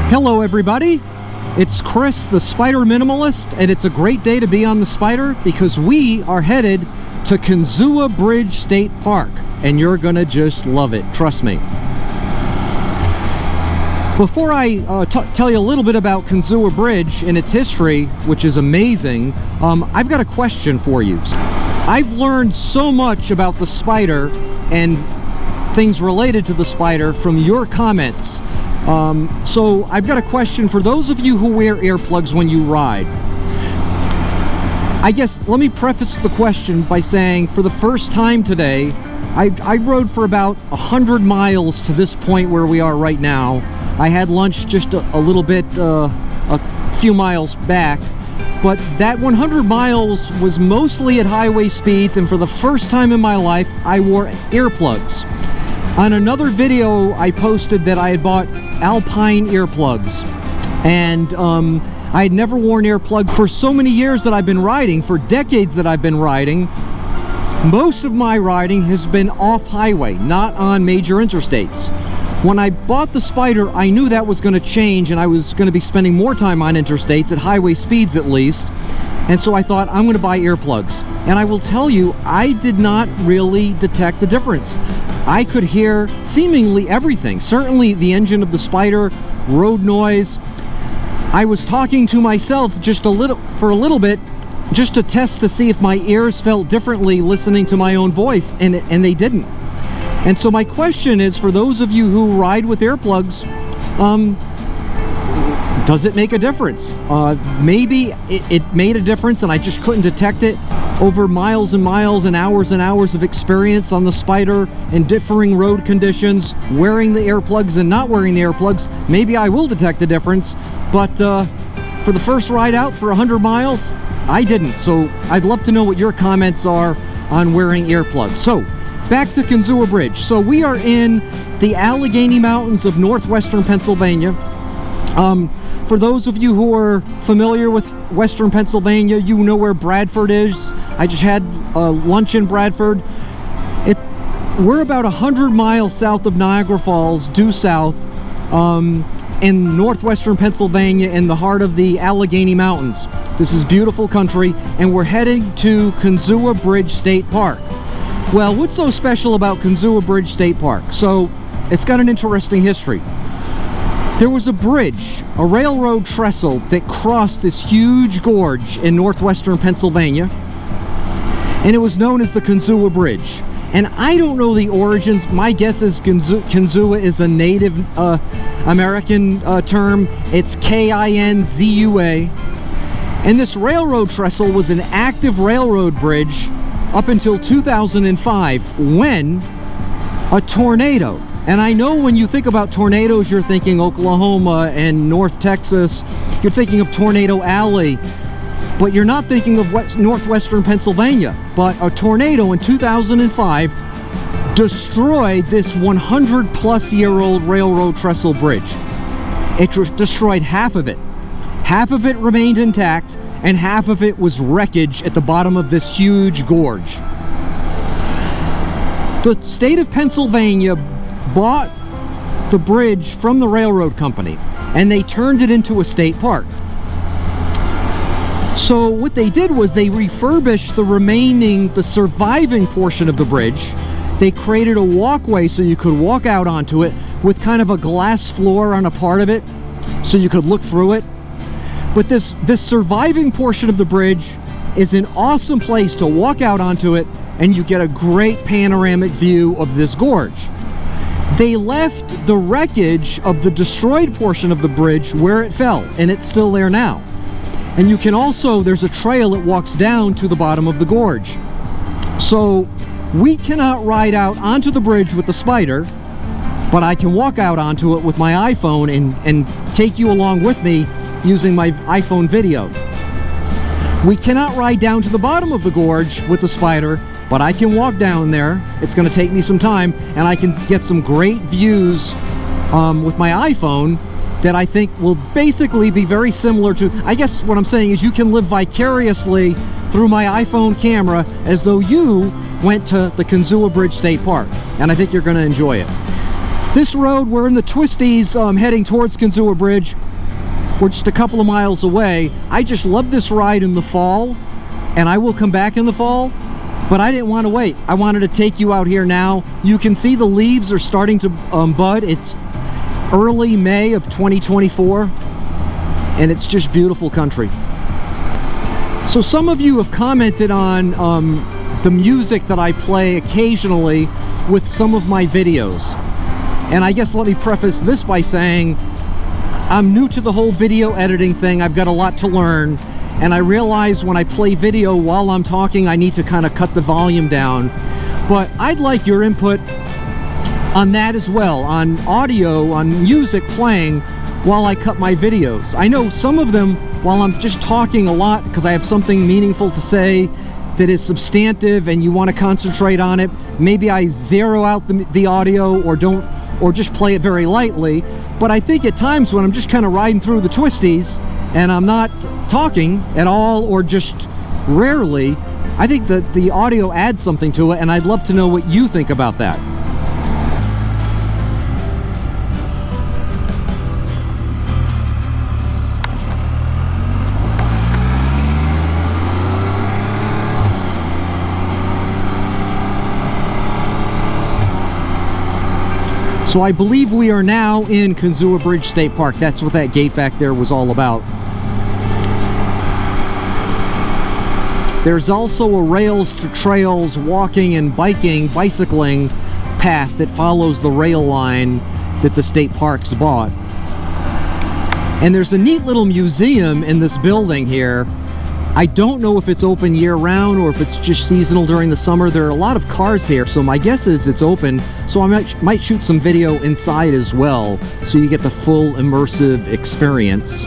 Hello everybody, it's Chris the Spyder Minimalist, and it's a great day to be on the Spyder because we are headed to Kinzua Bridge State Park, and you're gonna just love it, trust me. Before I tell you a little bit about Kinzua Bridge and its history, which is amazing, I've got a question for you. I've learned so much about the Spyder and things related to the Spyder from your comments. So I've got a question for those of you who wear earplugs when you ride. I guess let me preface the question by saying for the first time today, I rode for about 100 miles to this point where we are right now. I had lunch just a little bit, a few miles back, but that 100 miles was mostly at highway speeds, and for the first time in my life, I wore earplugs. On another video, I posted that I had bought Alpine earplugs, and I had never worn earplugs for so many years that I've been riding, for decades that I've been riding. Most of my riding has been off-highway, not on major interstates. When I bought the Spyder, I knew that was going to change, and I was going to be spending more time on interstates, at highway speeds at least, and so I thought, I'm going to buy earplugs. And I will tell you, I did not really detect the difference. I could hear seemingly everything. Certainly the engine of the Spyder, road noise. I was talking to myself just for a little bit, just to test to see if my ears felt differently listening to my own voice, and they didn't. And so my question is, for those of you who ride with earplugs, does it make a difference? Maybe it made a difference and I just couldn't detect it. Over miles and miles and hours of experience on the Spyder in differing road conditions, wearing the earplugs and not wearing the earplugs, maybe I will detect the difference. But for the first ride out for 100 miles, I didn't. So I'd love to know what your comments are on wearing earplugs. So back to Kinzua Bridge. So we are in the Allegheny Mountains of northwestern Pennsylvania. For those of you who are familiar with western Pennsylvania, you know where Bradford is. I just had lunch in Bradford. We're about 100 miles south of Niagara Falls, due south, in northwestern Pennsylvania, in the heart of the Allegheny Mountains. This is beautiful country, and we're heading to Kinzua Bridge State Park. Well, what's so special about Kinzua Bridge State Park? So, it's got an interesting history. There was a bridge, a railroad trestle, that crossed this huge gorge in northwestern Pennsylvania, and it was known as the Kinzua Bridge. And I don't know the origins. My guess is Kinzua is a Native American term. It's K-I-N-Z-U-A. And this railroad trestle was an active railroad bridge up until 2005, when a tornado. And I know when you think about tornadoes, you're thinking Oklahoma and North Texas. You're thinking of Tornado Alley, but you're not thinking of northwestern Pennsylvania. But a tornado in 2005 destroyed this 100-plus-year-old railroad trestle bridge. It destroyed half of it. Half of it remained intact, and half of it was wreckage at the bottom of this huge gorge. The state of Pennsylvania bought the bridge from the railroad company, and they turned it into a state park. So what they did was they refurbished the surviving portion of the bridge. They created a walkway so you could walk out onto it with kind of a glass floor on a part of it so you could look through it. But this surviving portion of the bridge is an awesome place to walk out onto it, and you get a great panoramic view of this gorge. They left the wreckage of the destroyed portion of the bridge where it fell, and it's still there now. And you can also, there's a trail that walks down to the bottom of the gorge. So we cannot ride out onto the bridge with the Spyder, but I can walk out onto it with my iPhone and take you along with me using my iPhone video. We cannot ride down to the bottom of the gorge with the Spyder, but I can walk down there. It's going to take me some time, and I can get some great views with my iPhone that I think will basically be very similar to, I guess what I'm saying is you can live vicariously through my iPhone camera as though you went to the Kinzua Bridge State Park, and I think you're going to enjoy it. This road, we're in the twisties heading towards Kinzua Bridge. We're just a couple of miles away. I just love this ride in the fall, and I will come back in the fall, but I didn't want to wait. I wanted to take you out here now. You can see the leaves are starting to bud. It's early May of 2024, and it's just beautiful country. So some of you have commented on the music that I play occasionally with some of my videos. And I guess let me preface this by saying I'm new to the whole video editing thing. I've got a lot to learn, and I realize when I play video while I'm talking, I need to kind of cut the volume down. But I'd like your input on that as well, on audio, on music playing while I cut my videos. I know some of them, while I'm just talking a lot because I have something meaningful to say that is substantive and you want to concentrate on it, maybe I zero out the audio or just play it very lightly. But I think at times when I'm just kind of riding through the twisties and I'm not talking at all or just rarely, I think that the audio adds something to it, and I'd love to know what you think about that. So I believe we are now in Kinzua Bridge State Park. That's what that gate back there was all about. There's also a rails to trails walking and bicycling path that follows the rail line that the state parks bought. And there's a neat little museum in this building here. I don't know if it's open year-round or if it's just seasonal during the summer. There are a lot of cars here, so my guess is it's open. So I might shoot some video inside as well, so you get the full immersive experience.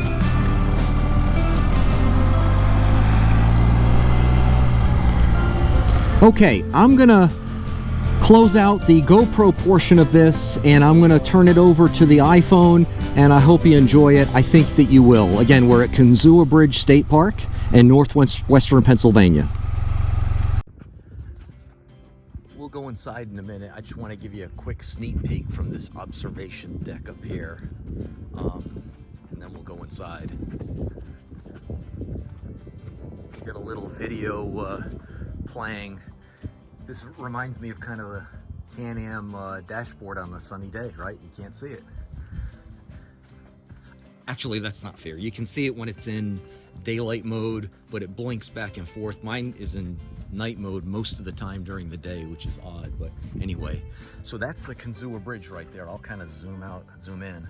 Okay, I'm gonna close out the GoPro portion of this, and I'm gonna turn it over to the iPhone, and I hope you enjoy it. I think that you will. Again, we're at Kinzua Bridge State Park in northwestern Pennsylvania. We'll go inside in a minute. I just want to give you a quick sneak peek from this observation deck up here, and then we'll go inside. We got a little video playing. This reminds me of kind of a Can Am dashboard on a sunny day, right? You can't see it. Actually, that's not fair. You can see it when it's in daylight mode, but it blinks back and forth. Mine is in night mode most of the time during the day, which is odd, but anyway. So that's the Kinzua Bridge right there. I'll kind of zoom in.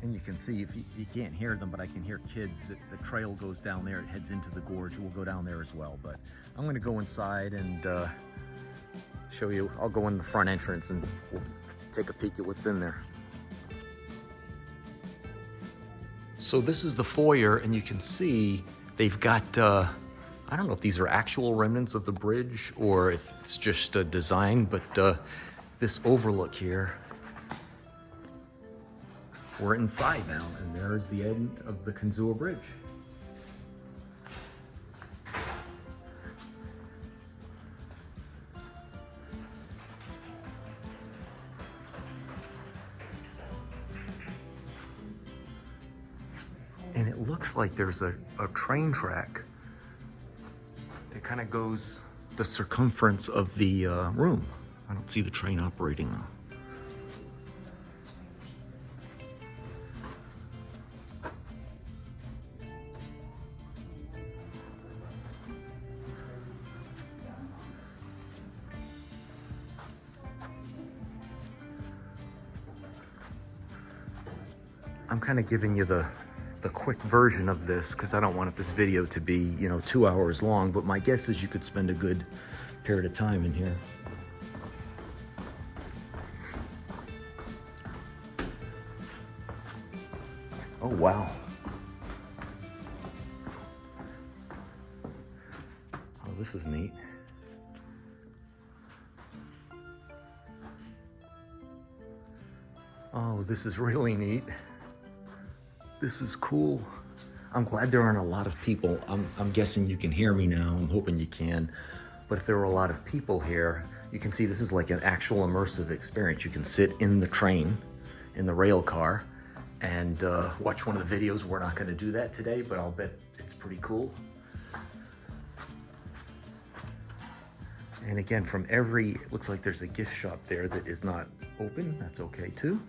And you can see, if you can't hear them, but I can hear kids, that the trail goes down there, it heads into the gorge. We'll go down there as well, but I'm gonna go inside and show you. I'll go in the front entrance and we'll take a peek at what's in there. So this is the foyer, and you can see they've got, I don't know if these are actual remnants of the bridge or if it's just a design, but this overlook here, we're inside now, and there's the end of the Kinzua Bridge. And it looks like there's a train track that kind of goes the circumference of the room. I don't see the train operating though. I'm kind of giving you the quick version of this because I don't want this video to be, 2 hours long, but my guess is you could spend a good period of time in here. Oh, wow. Oh, this is neat. Oh, this is really neat. This is cool. I'm glad there aren't a lot of people. I'm guessing you can hear me now. I'm hoping you can. But if there were a lot of people here, you can see this is like an actual immersive experience. You can sit in the train, in the rail car, and watch one of the videos. We're not going to do that today, but I'll bet it's pretty cool. And again, from it looks like there's a gift shop there that is not open. That's okay too.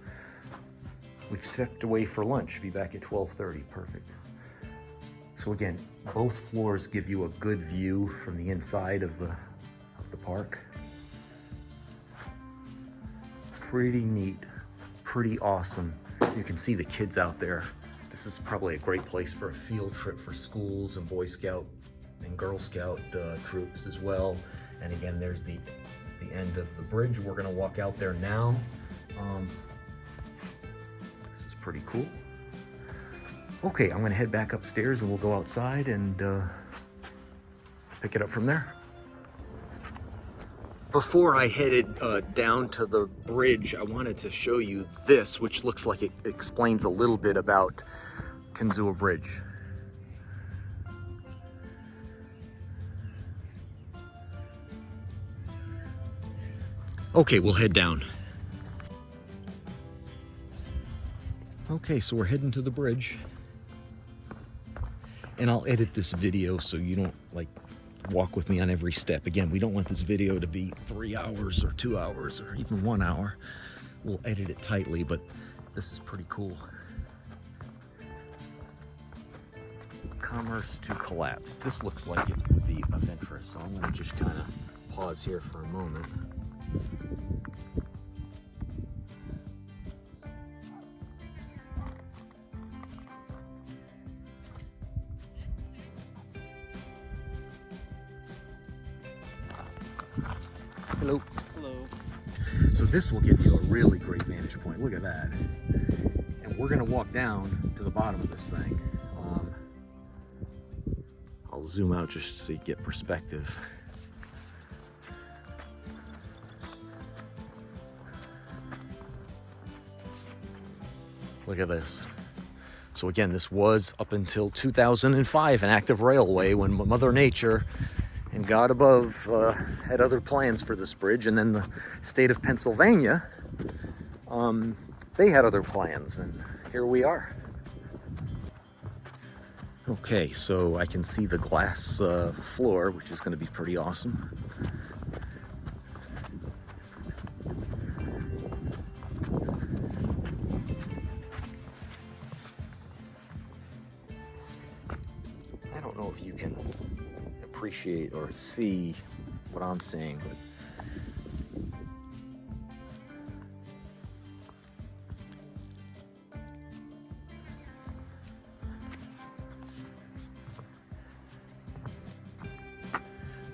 We've stepped away for lunch. Be back at 12:30. Perfect. So again, both floors give you a good view from the inside of the park. Pretty neat, pretty awesome. You can see the kids out there. This is probably a great place for a field trip for schools and Boy Scout and Girl Scout troops as well. And again, there's the end of the bridge. We're gonna walk out there now. This is pretty cool. Okay, I'm gonna head back upstairs and we'll go outside and pick it up from there. Before I headed down to the bridge, I wanted to show you this, which looks like it explains a little bit about Kinzua Bridge. Okay, we'll head down. Okay, so we're heading to the bridge. And I'll edit this video so you don't like walk with me on every step. Again, we don't want this video to be 3 hours or 2 hours or even 1 hour. We'll edit it tightly, but this is pretty cool. Commerce to collapse. This looks like it would be of interest, so I'm gonna just kind of pause here for a moment. Hello. Hello. So this will give you a really great vantage point. Look at that. And we're gonna walk down to the bottom of this thing. I'll zoom out just so you get perspective. Look at this. So again, this was up until 2005 an active railway when Mother Nature and God above had other plans for this bridge, and then the state of Pennsylvania, they had other plans, and here we are. Okay, so I can see the glass floor, which is going to be pretty awesome. I don't know if you can appreciate or see what I'm saying, but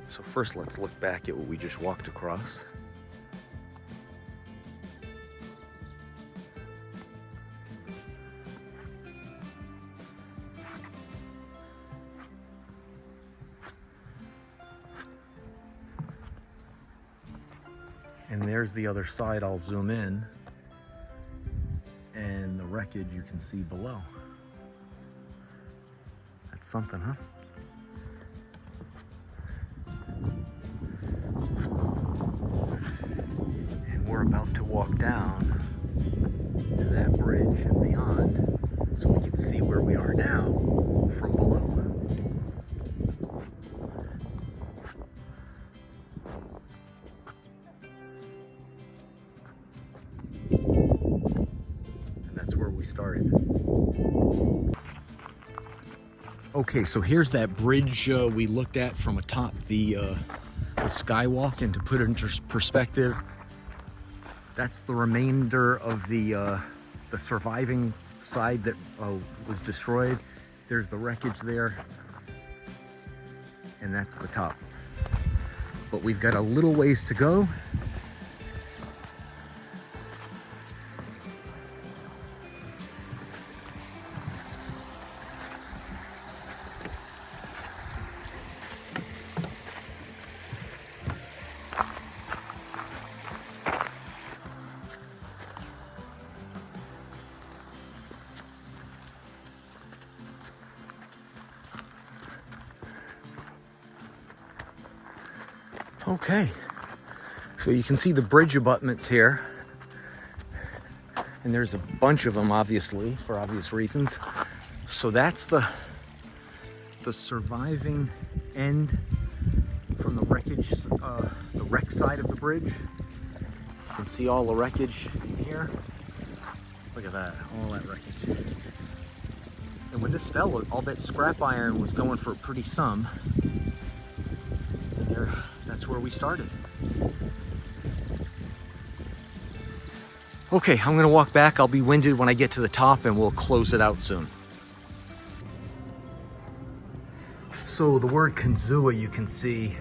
so first let's look back at what we just walked across. And there's the other side. I'll zoom in, and the wreckage you can see below. That's something, huh? And we're about to walk down to that bridge and beyond, so we can see where we are now from below. Started. Okay, so here's that bridge we looked at from atop the skywalk, and to put it into perspective, that's the remainder of the surviving side that was destroyed. There's the wreckage there, and that's the top. But we've got a little ways to go. Okay, so you can see the bridge abutments here. And there's a bunch of them, obviously, for obvious reasons. So that's the surviving end from the wreckage, the wreck side of the bridge. You can see all the wreckage in here. Look at that, all that wreckage. And when this fell, all that scrap iron was going for a pretty sum. And there, that's where we started. Okay, I'm gonna walk back. I'll be winded when I get to the top and we'll close it out soon. So the word Kinzua you can see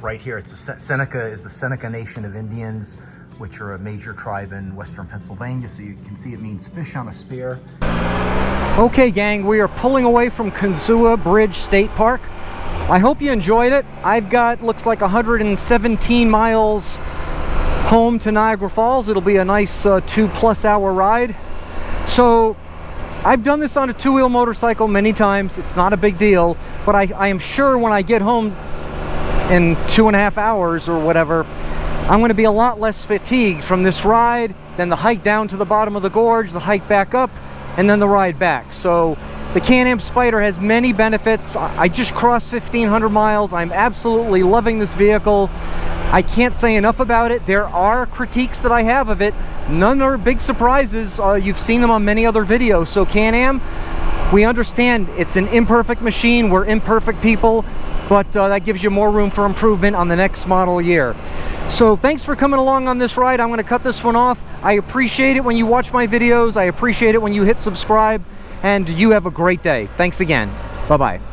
right here. It's Seneca is the Seneca Nation of Indians, which are a major tribe in western Pennsylvania. So you can see it means fish on a spear. Okay, gang, we are pulling away from Kinzua Bridge State Park. I hope you enjoyed it. I've got, looks like 117 miles home to Niagara Falls. It'll be a nice 2+ hour ride. So I've done this on a two-wheel motorcycle many times. It's not a big deal, but I am sure when I get home in 2.5 hours or whatever, I'm going to be a lot less fatigued from this ride than the hike down to the bottom of the gorge, the hike back up, and then the ride back. So the Can Am Spyder has many benefits. I just crossed 1,500 miles. I'm absolutely loving this vehicle. I can't say enough about it. There are critiques that I have of it. None are big surprises. You've seen them on many other videos. So Can Am, we understand it's an imperfect machine. We're imperfect people, but that gives you more room for improvement on the next model year. So thanks for coming along on this ride. I'm going to cut this one off. I appreciate it when you watch my videos. I appreciate it when you hit subscribe, and you have a great day. Thanks again. Bye-bye.